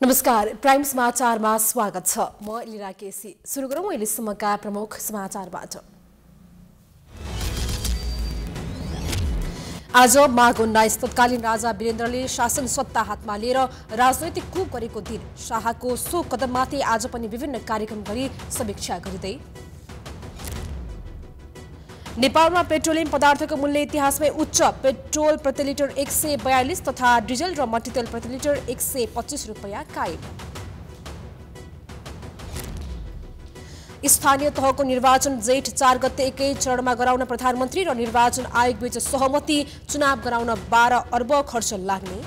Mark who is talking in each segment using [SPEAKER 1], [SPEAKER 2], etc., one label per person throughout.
[SPEAKER 1] नमस्कार प्राइम समाचारमा स्वागत छ। म लीला केसी। सुरु गरौँ अहिलेसम्मका प्रमुख समाचारबाट। आज माघ 19 तत्कालीन राजा वीरेन्द्रले शासन सत्ता हातमा लिएर राजनैतिक coup गरेको दिन। शाहको सो कदममाथि आज पनि विभिन्न कार्यक्रम गरी समीक्षा गरिँदै। नेपालमा पेट्रोलियम पदार्थको मूल्य इतिहासमै उच्च। पेट्रोल प्रति लिटर 142 तथा डिजल र मट्टीतेल प्रति लिटर 125 रुपैयाँ कायम। स्थानीय तहको निर्वाचन जेठ 4 गते एकै चरणमा गराउन प्रधानमन्त्री र निर्वाचन आयोगबीच सहमति। चुनाव गराउन 12 अर्ब खर्च लाग्ने।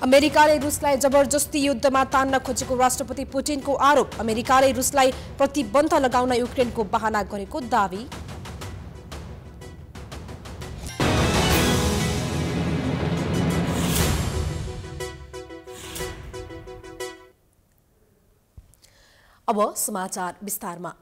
[SPEAKER 1] अमेरिकाले रुसलाई जबरजस्ती युद्धमा तान्न खोजेको राष्ट्रपति पुटिनको आरोप। अमेरिकाले रुसलाई प्रतिबन्ध लगाउन युक्रेनको बहाना गरेको दावी। अब समाचार विस्तारमा।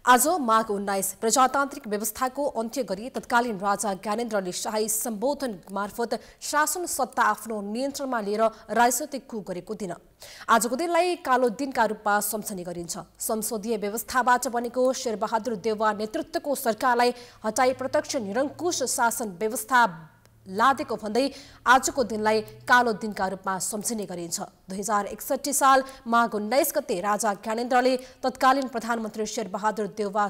[SPEAKER 1] आज माघ 19 प्रजातान्त्रिक व्यवस्थाको अन्त्य गरी तत्कालीन राजा ज्ञानेन्द्रले शाही सम्बोधन मार्फत शासन सत्ता आफ्नो नियन्त्रणमा लिएर राजनैतिक coup गरेको दिन। आजको दिनलाई कालो दिनका रूपमा सम्झने गरिन्छ। संसदीय व्यवस्थाबाट बनेको शेरबहादुर देउवा नेतृत्वको सरकारलाई हटाई प्रत्यक्ष निरङ्कुश शासन व्यवस्था लादेको भन्दै आजको दिनलाई कालो दिनका रूपमा सम्झिने गरिन्छ। 2061 साल माघ 19 गते राजा ज्ञानेन्द्रले तत्कालीन प्रधानमन्त्री शेरबहादुर देउवा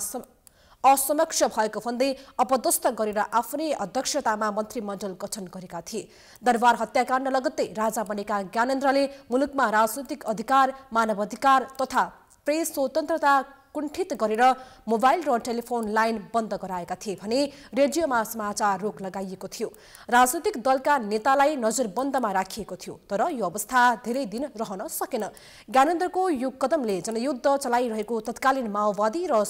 [SPEAKER 1] असमक्ष भएको भन्दै अपदस्थ गरेर आफ्नै अध्यक्षतामा मन्त्रीमण्डल गठन गरेका थिए। दरबार हत्याकाण्ड लगत्तै राजा बनेका ज्ञानेन्द्रले मुलुकमा राजनैतिक अधिकार, मानवाधिकार तथा प्रेस स्वतन्त्रता कुण्ठित गरेर मोबाइल र टेलिफोन लाइन बन्द गराएका थिए भने रेडियोमा समाचार रोक लगाइएको थियो। राजनैतिक दलका नेतालाई नजरबन्दमा राखिएको थियो। तर यो अवस्था धेरै दिन रहन सकेन। ज्ञानेन्द्रको यो कदमले जनयुद्ध चलाइरहेको तत्कालीन माओवादी र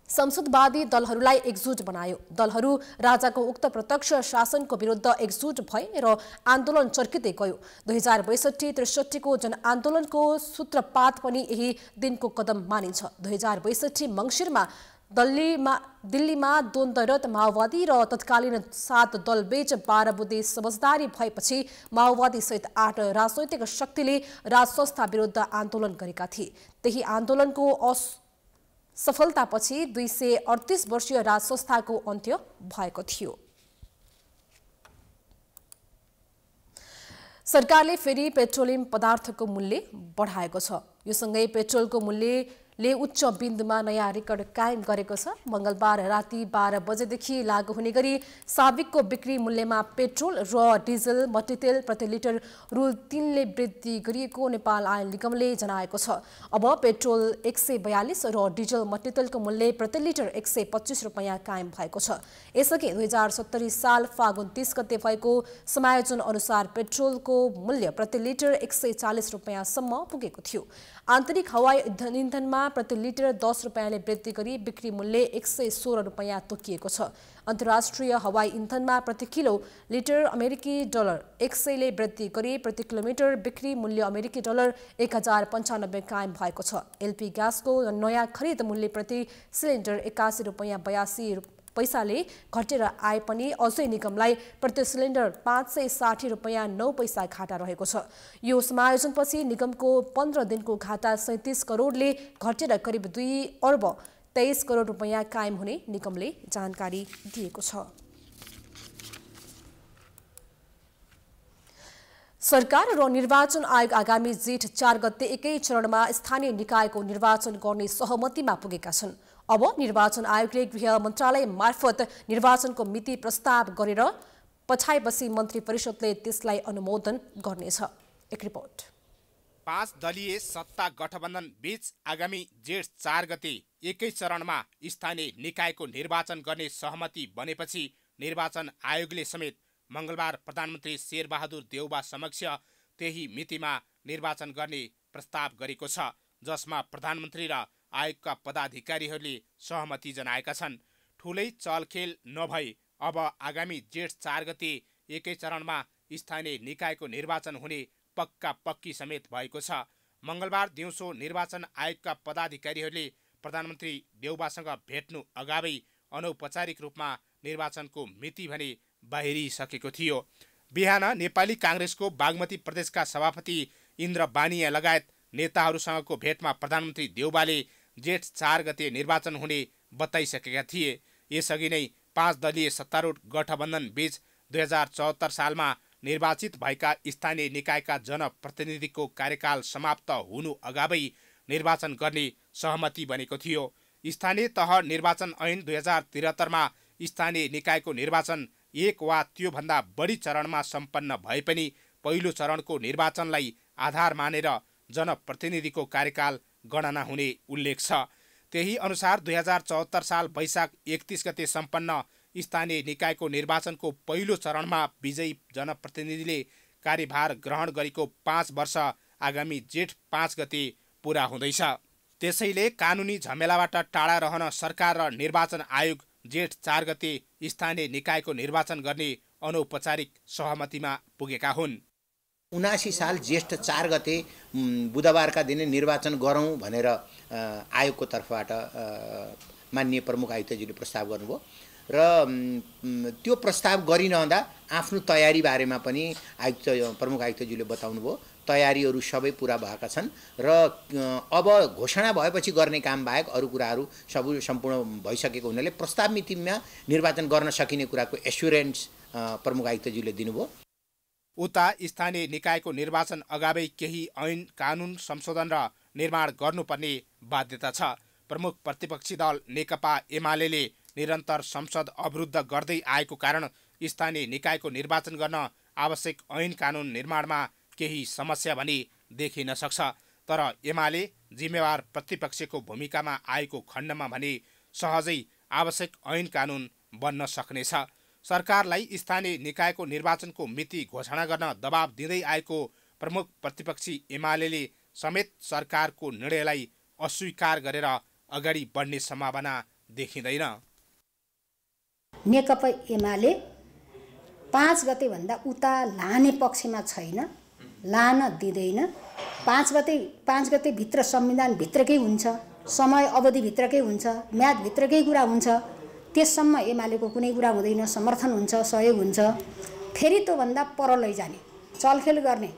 [SPEAKER 1] संसदवादी दलहरूलाई एकजुट बनायो। दलहरू राजाको उक्त प्रत्यक्ष शासनको विरुद्ध एकजुट भए र आन्दोलन चर्किँदै गयो। 2062-63 को जनआन्दोलनको सूत्रपात पनि यही दिनको कदम मानिन्छ। 2062 मङ्सिरमा दिल्लीमा द्वन्द्वरत माओवादी र तत्कालीन 7 दलबीच 12 बुँदे समझदारी भएपछि माओवादी सहित 8 राजनैतिक शक्तिले राजसंस्था विरुद्ध आन्दोलन गरेका थिए। त्यही आन्दोलनको सफलतापछि 238 वर्षीय राजसंस्थाको अन्त्य भएको थियो। सरकारले फेरि पेट्रोलियम पदार्थको मूल्य बढाएको छ। यो सँगै पेट्रोलको मूल्यले उच्च बिन्दुमा नयाँ रेकर्ड कायम गरेको छ। मंगलबार राति 12 बजेदेखि लागू हुने गरी साविकको बिक्री मूल्यमा पेट्रोल र डिजल मट्टीतेल प्रति लिटर रु 3 ले वृद्धि गरिएको नेपाल आयल निगमले जनाएको छ। अब पेट्रोल 142 र डिजल मट्टीतेलको मूल्य प्रति लिटर 125 रुपैयाँ कायम भएको छ। यसअघि 2070 साल फागुन 30 गते भएको समायोजन अनुसार पेट्रोलको मूल्य प्रति लिटर 140 रुपैयाँसम्म पुगेको थियो। आन्तरिक हवाई इन्धनमा प्रति लिटर 10 रुपैयाँले वृद्धि गरी बिक्री मूल्य 116 रुपैयाँ तोकिएको छ। अन्तर्राष्ट्रिय हवाई इन्धनमा प्रति किलो लिटर अमेरिकी डलर 100 ले वृद्धि गरी प्रति किलोमिटर बिक्री मूल्य अमेरिकी डलर 1095 कायम भएको छ। एलपी ग्यासको नयाँ खरिद मूल्य प्रति सिलिन्डर 81 रुपैयाँ 82 पैसाले घटेर आए पनि अझै निगमलाई प्रति सिलिन्डर 560 रुपैयाँ 9 पैसा घाटा रहेको छ। यो समायोजनपछि निगमको 15 दिनको घाटा 37 करोडले घटेर करिब 2 अर्ब 23 करोड रुपैयाँ कायम हुने निगमले जानकारी दिएको छ। सरकार र निर्वाचन आयोग आगामी जेठ 4 गते एकै चरणमा स्थानीय निकायको निर्वाचन गर्ने सहमतिमा पुगेका छन्। अब निर्वाचन आयोगले गृह मन्त्रालय मार्फत निर्वाचनको मिति प्रस्ताव गरेर पठाएपछि मन्त्री परिषदले त्यसलाई अनुमोदन गर्नेछ। एक रिपोर्ट।
[SPEAKER 2] 5 दलीय सत्ता गठबन्धन बीच आगामी जेठ 4 गते एकै चरणमा स्थानीय निकायको निर्वाचन गर्ने सहमति बनेपछि निर्वाचन आयोगले समेत मंगलबार प्रधानमन्त्री शेरबहादुर देउवा समक्ष त्यही मितिमा निर्वाचन गर्ने प्रस्ताव गरेको छ, जसमा प्रधानमन्त्री र आयोगका पदाधिकारीहरूले सहमति जनाएका छन्। ठूलै चलखेल नभई अब आगामी जेठ 4 गते एकै चरणमा स्थानीय निकायको निर्वाचन हुने पक्की समेत भएको छ। मंगलबार दिउँसो निर्वाचन आयोगका पदाधिकारीहरूले प्रधानमन्त्री देउवासँग भेट्नु अगावै अनौपचारिक रूपमा निर्वाचनको मिति भने बाहिरिसकेको थियो। बिहान नेपाली काङ्ग्रेसको बागमती प्रदेशका सभापति इन्द्र बानिया लगायत नेताहरूसँगको भेटमा प्रधानमन्त्री देउवाले जेठ 4 गते निर्वाचन हुने बताइसकेका थिए। यसअघि नै 5 दलीय सत्तारूढ गठबन्धन बीच 2074 सालमा निर्वाचित भएका स्थानीय निकायका जनप्रतिनिधिको कार्यकाल समाप्त हुनु अगावै निर्वाचन गर्ने सहमति बनेको थियो। स्थानीय तह निर्वाचन ऐन 2073मा स्थानीय निकायको निर्वाचन 1 वा त्योभन्दा बढी चरणमा सम्पन्न भए पनि पहिलो चरणको निर्वाचनलाई आधार मानेर जनप्रतिनिधिको कार्यकाल गणना हुने उल्लेख छ। त्यही अनुसार 2074 साल वैशाख 31 गते सम्पन्न स्थानीय निकायको निर्वाचनको पहिलो चरणमा विजयी जनप्रतिनिधिले कार्यभार ग्रहण गरेको 5 वर्ष आगामी जेठ 5 गते पुरा हुँदैछ। त्यसैले कानुनी झमेलाबाट टाढा रहन सरकार र निर्वाचन आयोग जेठ 4 गते स्थानीय निकायको निर्वाचन गर्ने अनौपचारिक सहमतिमा पुगेका हुन्।
[SPEAKER 3] 79 साल ज्येष्ठ 4 गते बुधबारका दिन निर्वाचन गरौँ भनेर आयोगको तर्फबाट माननीय प्रमुख आयुक्तज्यूले प्रस्ताव गर्नुभयो र त्यो प्रस्ताव गरिरहँदा आफ्नो तयारी बारेमा पनि प्रमुख आयुक्तज्यूले बताउनुभयो। तयारीहरू सबै पुरा भएका छन् र अब घोषणा भएपछि गर्ने काम बाहेक अरू कुराहरू सबै सम्पूर्ण भइसकेको हुनाले प्रस्ताव मितिमा निर्वाचन गर्न सकिने कुराको एस्युरेन्स प्रमुख आयुक्तज्यूले दिनुभयो।
[SPEAKER 2] उता स्थानीय निकायको निर्वाचन अगावै केही ऐन कानुन संशोधन र निर्माण गर्नुपर्ने बाध्यता छ। प्रमुख प्रतिपक्षी दल नेकपा एमाले निरन्तर संसद अवरुद्ध गर्दै आएको कारण स्थानीय निकायको निर्वाचन गर्न आवश्यक ऐन कानुन निर्माणमा केही समस्या भने देखिन सक्छ। तर एमाले जिम्मेवार प्रतिपक्षको भूमिकामा आएको खण्डमा भने सहजै आवश्यक ऐन कानुन बन्न सक्नेछ। सरकारलाई स्थानीय निकायको निर्वाचनको मिति घोषणा गर्न दबाब दिँदै आएको प्रमुख प्रतिपक्षी एमाले समेत सरकारको निर्णयलाई अस्वीकार गरेर अगाडि बढ्ने सम्भावना देखिँदैन।
[SPEAKER 4] नेकपा एमाले 5 गते भन्दा उता लाने पक्षमा छैन, लान दिँदैन। 5 गते भित्र संविधान भित्रकै हुन्छ, समय अवधि भित्रकै हुन्छ, म्याद भित्रकै कुरा हुन्छ। त्यससम्म एमालेको कुनै कुरा हुँदैन, समर्थन हुन्छ, सहयोग हुन्छ। फेरि त्योभन्दा पर लैजाने, चलखेल गर्ने,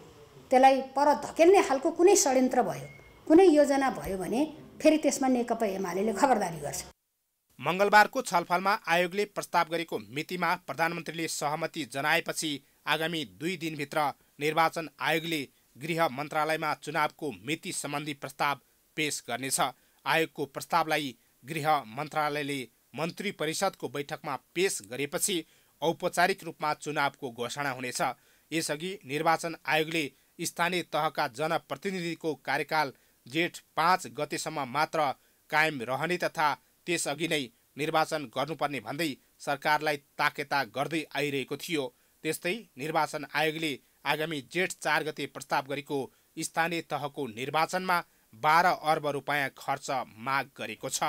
[SPEAKER 4] त्यसलाई पर धकेल्ने खालको कुनै षड्यन्त्र भयो, कुनै योजना भयो भने फेरि त्यसमा नेकपा एमाले खबरदारी गर्छ।
[SPEAKER 2] मङ्गलबारको छलफलमा आयोगले प्रस्ताव गरेको मितिमा प्रधानमन्त्रीले सहमति जनाएपछि आगामी 2 दिनभित्र निर्वाचन आयोगले गृह मन्त्रालयमा चुनावको मिति सम्बन्धी प्रस्ताव पेश गर्नेछ। आयोगको प्रस्तावलाई गृह मन्त्रालयले मन्त्री परिषदको बैठकमा पेश गरेपछि औपचारिक रूपमा चुनावको घोषणा हुनेछ। यसअघि निर्वाचन आयोगले स्थानीय तहका जनप्रतिनिधिको कार्यकाल जेठ 5 गतेसम्म मात्र कायम रहने तथा त्यसअघि नै निर्वाचन गर्नुपर्ने भन्दै सरकारलाई ताकेता गर्दै आइरहेको थियो। त्यस्तै निर्वाचन आयोगले आगामी जेठ 4 गते प्रस्ताव गरेको स्थानीय तहको निर्वाचनमा 12 अर्ब रुपैयाँ खर्च माग गरेको छ।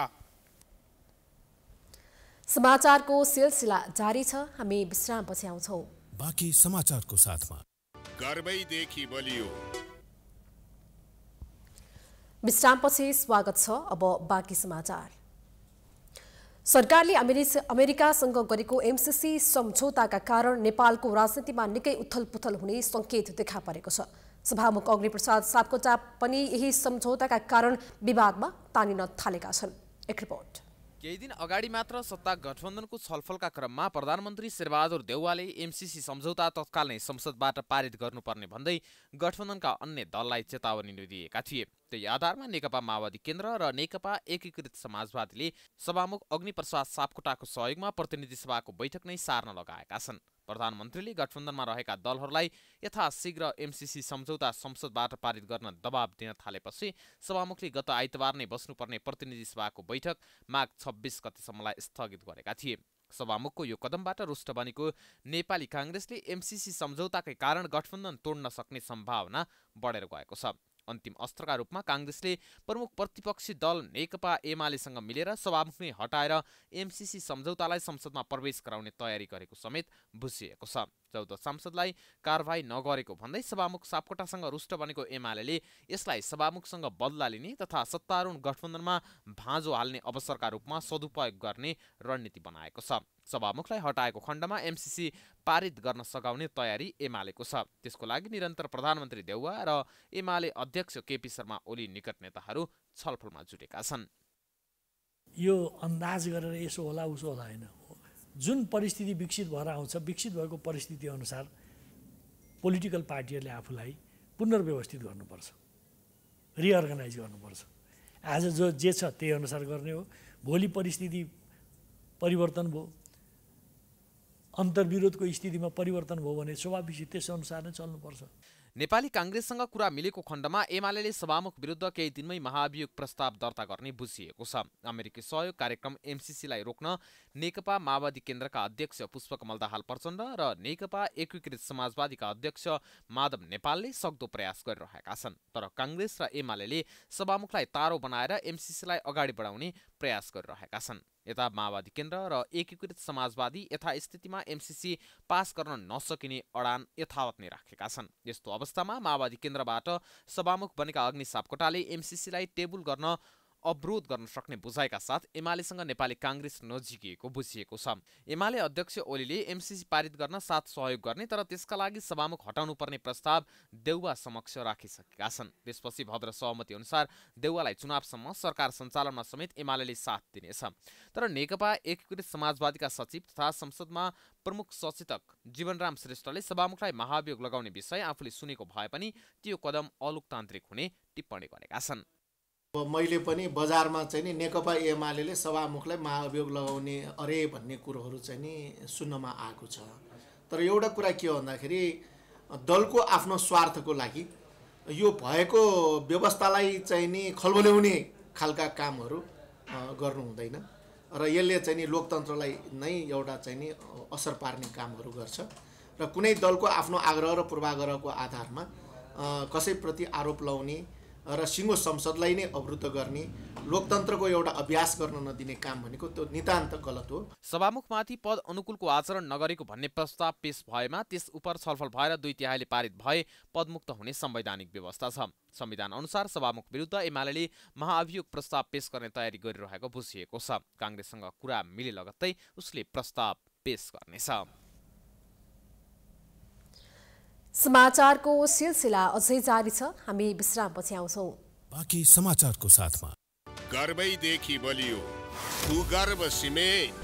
[SPEAKER 1] समाचारको सिलसिला जारी छ। हामी विश्रामपछि आउँछौँ।
[SPEAKER 5] बाँकी समाचारको साथमा
[SPEAKER 6] गर्वैदेखि बलियो।
[SPEAKER 1] विश्रामपछि स्वागत छ। अब बाँकी समाचार। सरकारले अमेरिकासँग गरेको एमसीसी सम्झौताका कारण नेपालको राजनीतिमा निकै उथलपुथल हुने सङ्केत देखा परेको छ। सभामुख अग्निप्रसाद सापकोटा पनि यही सम्झौताका कारण विवादमा तानिन थालेका छन्। एक रिपोर्ट।
[SPEAKER 7] केही दिन अगाडि मात्र सत्ता गठबन्धनको छलफलका क्रममा प्रधानमन्त्री शेरबहादुर देउवाले एमसीसी सम्झौता तत्काल नै संसदबाट पारित गर्नुपर्ने भन्दै गठबन्धनका अन्य दललाई चेतावनी दिएका थिए। त्यही आधारमा नेकपा माओवादी केन्द्र र नेकपा एकीकृत समाजवादीले सभामुख अग्निप्रसाद सापकोटाको सहयोगमा प्रतिनिधि सभाको बैठक नै सार्न लगाएका छन्। प्रधानमन्त्रीले गठबन्धनमा रहेका दलहरूलाई यथाशीघ्र एमसीसी सम्झौता संसदबाट पारित गर्न दबाब दिन थालेपछि सभामुखले गत आइतबार नै बस्नुपर्ने प्रतिनिधि सभाको बैठक माघ 26 गतेसम्मलाई स्थगित गरेका थिए। सभामुखको यो कदमबाट रुष्ट बनेको नेपाली काङ्ग्रेसले एमसीसी सम्झौताकै कारण गठबन्धन तोड्न सक्ने सम्भावना बढेर गएको छ। अन्तिम अस्त्रका रूपमा काङ्ग्रेसले प्रमुख प्रतिपक्षी दल नेकपा एमालेसँग मिलेर सभामुख नै हटाएर एमसीसी सम्झौतालाई संसदमा प्रवेश गराउने तयारी गरेको समेत बुझिएको छ। 14 सांसदलाई कारबाही नगरेको भन्दै सभामुख सापकोटासँग रुष्ट बनेको एमाले यसलाई सभामुखसँग बदला लिने तथा सत्तारूढ गठबन्धनमा भाँजो हाल्ने अवसरका रूपमा सदुपयोग गर्ने रणनीति बनाएको छ। सभामुखलाई हटाएको खण्डमा एमसीसी पारित गर्न सघाउने तयारी एमालेको छ। त्यसको लागि निरन्तर प्रधानमन्त्री देउवा र एमाले अध्यक्ष केपी शर्मा ओली निकट नेताहरू छलफलमा जुटेका छन्।
[SPEAKER 8] यो अन्दाज गरेर यसो होला उसो होला हैन, जुन परिस्थिति विकसित भएर आउँछ विकसित भएको परिस्थिति अनुसार पोलिटिकल पार्टीहरूले आफूलाई पुनर्व्यवस्थित गर्नुपर्छ, रिअर्गनाइज गर्नुपर्छ। आज जे छ त्यही अनुसार गर्ने हो। भोलि परिस्थिति परिवर्तन भयो, अन्तर्विरोधको स्थितिमा परिवर्तन भयो भने स्वाभाविक त्यसअनुसार नै चल्नुपर्छ।
[SPEAKER 7] नेपाली कांग्रेससँग कुरा मिलेको खण्डमा एमालेले सभामुख विरुद्ध केही दिनमै महाभियोग प्रस्ताव दर्ता गर्ने बुझिएको छ। अमेरिकी सहयोग कार्यक्रम एमसीसीलाई रोक्न नेकपा माओवादी केन्द्रका अध्यक्ष पुष्पकमल दाहाल प्रचण्ड र नेकपा एकीकृत समाजवादीका अध्यक्ष माधव नेपालले सक्दो प्रयास गरिरहेका छन्। तर कांग्रेस र एमालेले सभामुखलाई तारो बनाएर एमसीसीलाई अगाडि बढाउने प्रयास गरिरहेका छन्। यता माओवादी केन्द्र र एकीकृत समाजवादी यथास्थितिमा एमसीसी पास गर्न नसकिने अडान यथावत नै राखेका छन्। यस्तो अवस्थामा माओवादी केन्द्रबाट सभामुख बनेका अग्नि सापकोटाले एमसीसीलाई टेबल गर्न अवरोध गर्न सक्ने बुझाइका साथ एमालेसँग नेपाली कांग्रेस नजिकिएको बुझिएको छ। एमाले अध्यक्ष ओलीले एमसीसी पारित गर्न साथ सहयोग गर्ने तर त्यसका लागि सभामुख हटाउनु पर्ने प्रस्ताव देउवा समक्ष राखिसकेका छन्। त्यसपछि भद्र सहमति अनुसार देउवालाई चुनावसम्म सरकार सञ्चालनमा समेत एमालेले साथ दिनेछ। तर नेकपा एकीकृत समाजवादीका सचिव तथा संसदमा प्रमुख सचेतक जीवनराम श्रेष्ठले सभामुखलाई महाभियोग लगाउने विषय आफूले सुनेको भए पनि त्यो कदम अलोकतान्त्रिक हुने टिप्पणी गरेका छन्।
[SPEAKER 9] मैले पनि बजारमा चाहिँ नि नेकपा एमालेले सभामुखलाई महाभियोग लगाउने अरे भन्ने कुरोहरू चाहिँ नि सुन्नमा आएको छ। तर एउटा कुरा के हो भन्दाखेरि दलको आफ्नो स्वार्थको लागि यो भएको व्यवस्थालाई चाहिँ नि खलबल्याउने खालका कामहरू गर्नु हुँदैन र यसले चाहिँ नि लोकतन्त्रलाई नै एउटा चाहिँ नि असर पार्ने कामहरू गर्छ र कुनै दलको आफ्नो आग्रह र पूर्वाग्रहको आधारमा कसैप्रति आरोप लगाउने र सिङ्गो संसदलाई नै अवरुद्ध गर्ने लोकतन्त्रको एउटा अभ्यास गर्न नदिने काम भनेको त्यो नितान्त गलत हो।
[SPEAKER 7] सभामुखमाथि पद अनुकूलको आचरण नगरेको भन्ने प्रस्ताव पेश भएमा त्यस उपर छलफल भएर 2/3 पारित भए पदमुक्त हुने संवैधानिक व्यवस्था छ। संविधान अनुसार सभामुख विरुद्ध एमालेले महाभियोग प्रस्ताव पेश गर्ने तयारी गरिरहेको बुझिएको छ। कांग्रेससँग कुरा मिले लगत्तै उसले प्रस्ताव पेश गर्नेछ।
[SPEAKER 1] समाचारको सिलसिला अझै जारी छ, हामी विश्रामपछि आउँछौं।
[SPEAKER 5] बाँकी समाचारको साथमा
[SPEAKER 6] गर्वैदेखि बलियो भूगर्भ सिमेन्ट।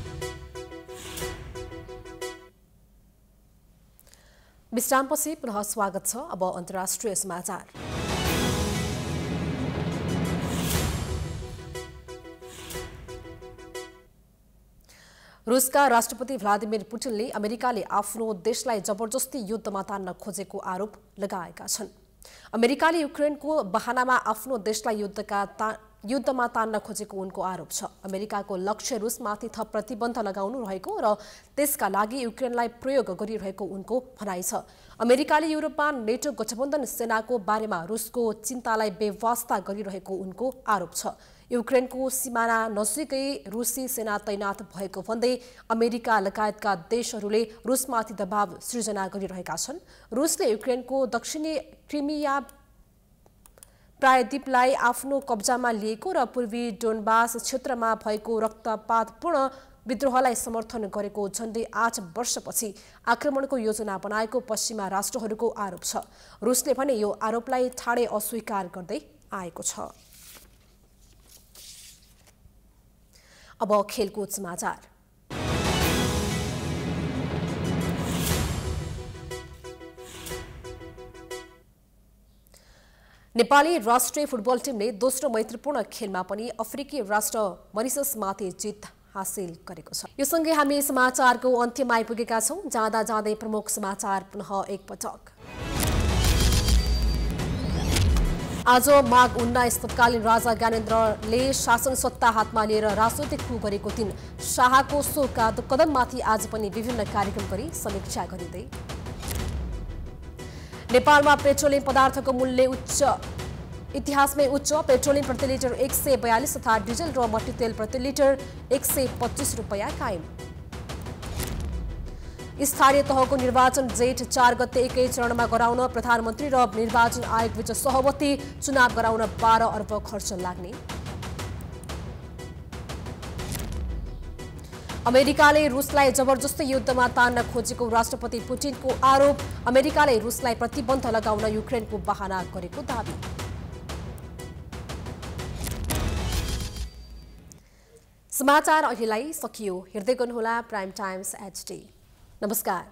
[SPEAKER 1] विश्रामपछि पुनः स्वागत छ। अब अन्तर्राष्ट्रिय समाचार। रुसका राष्ट्रपति भ्लादिमिर पुटिनले अमेरिकाले आफ्नो देशलाई जबरजस्ती युद्धमा तान्न खोजेको आरोप लगाएका छन्। अमेरिकाले युक्रेनको बहानामा आफ्नो देशलाई युद्धमा तान्न खोजेको उनको आरोप छ। अमेरिकाको लक्ष्य रुसमाथि थप प्रतिबन्ध लगाउनु रहेको र त्यसका लागि युक्रेनलाई प्रयोग गरिरहेको उनको भनाइ छ। अमेरिकाले युरोपमा नेटो गठबन्धन सेनाको बारेमा रुसको चिन्तालाई बेवास्ता गरिरहेको उनको आरोप छ। युक्रेनको सिमाना नजिकै रुसी सेना तैनात भएको भन्दै अमेरिका लगायतका देशहरूले रुसमाथि दबाव सृजना गरिरहेका छन्। रुसले युक्रेनको दक्षिणी क्रिमिया प्रायद्वीपलाई आफ्नो कब्जामा लिएको र पूर्वी डोनबास क्षेत्रमा भएको रक्तपातपूर्ण विद्रोहलाई समर्थन गरेको झण्डै 8 वर्षपछि आक्रमणको योजना बनाएको पश्चिमा राष्ट्रहरूको आरोप छ। रुसले भने यो आरोपलाई ठाडै अस्वीकार गर्दै आएको छ। अब खेलकुद समाचार। नेपाली राष्ट्रिय फुटबल टिमले दोस्रो मैत्रीपूर्ण खेलमा पनि अफ्रिकी राष्ट्र मरिससमाथि जित हासिल गरेको छ। यो सँगै हामी समाचारको अन्त्यमा आइपुगेका छौं। जाँदा जाँदै प्रमुख समाचार पुनः एकपटक। आज माघ 19 तत्कालीन राजा ज्ञानेन्द्रले शासन सत्ता हातमा लिएर राजनैतिक coup गरेको दिन शाहको सो कदममाथि आज पनि विभिन्न कार्यक्रम गरी समीक्षा गरिँदै। नेपालमा पेट्रोलियम पदार्थको मूल्य इतिहासमै उच्च, पेट्रोलियम प्रति लिटर 142 तथा डिजल र मट्टीतेल प्रति लिटर 125 रुपैयाँ कायम। स्थानीय तहको निर्वाचन जेठ 4 गते एकै चरणमा गराउन प्रधानमन्त्री र निर्वाचन आयोगबीच सहमति, चुनाव गराउन 12 अर्ब खर्च लाग्ने। अमेरिकाले रुसलाई जबरजस्ती युद्धमा तान्न खोजेको राष्ट्रपति पुटिनको आरोप। अमेरिकाले रुसलाई प्रतिबन्ध लगाउन युक्रेनको बहाना गरेको दाबी। समाचार अहिलेलाई सकियो। हेर्दै गर्नुहोला प्राइम टाइम्स HD। नमस्कार।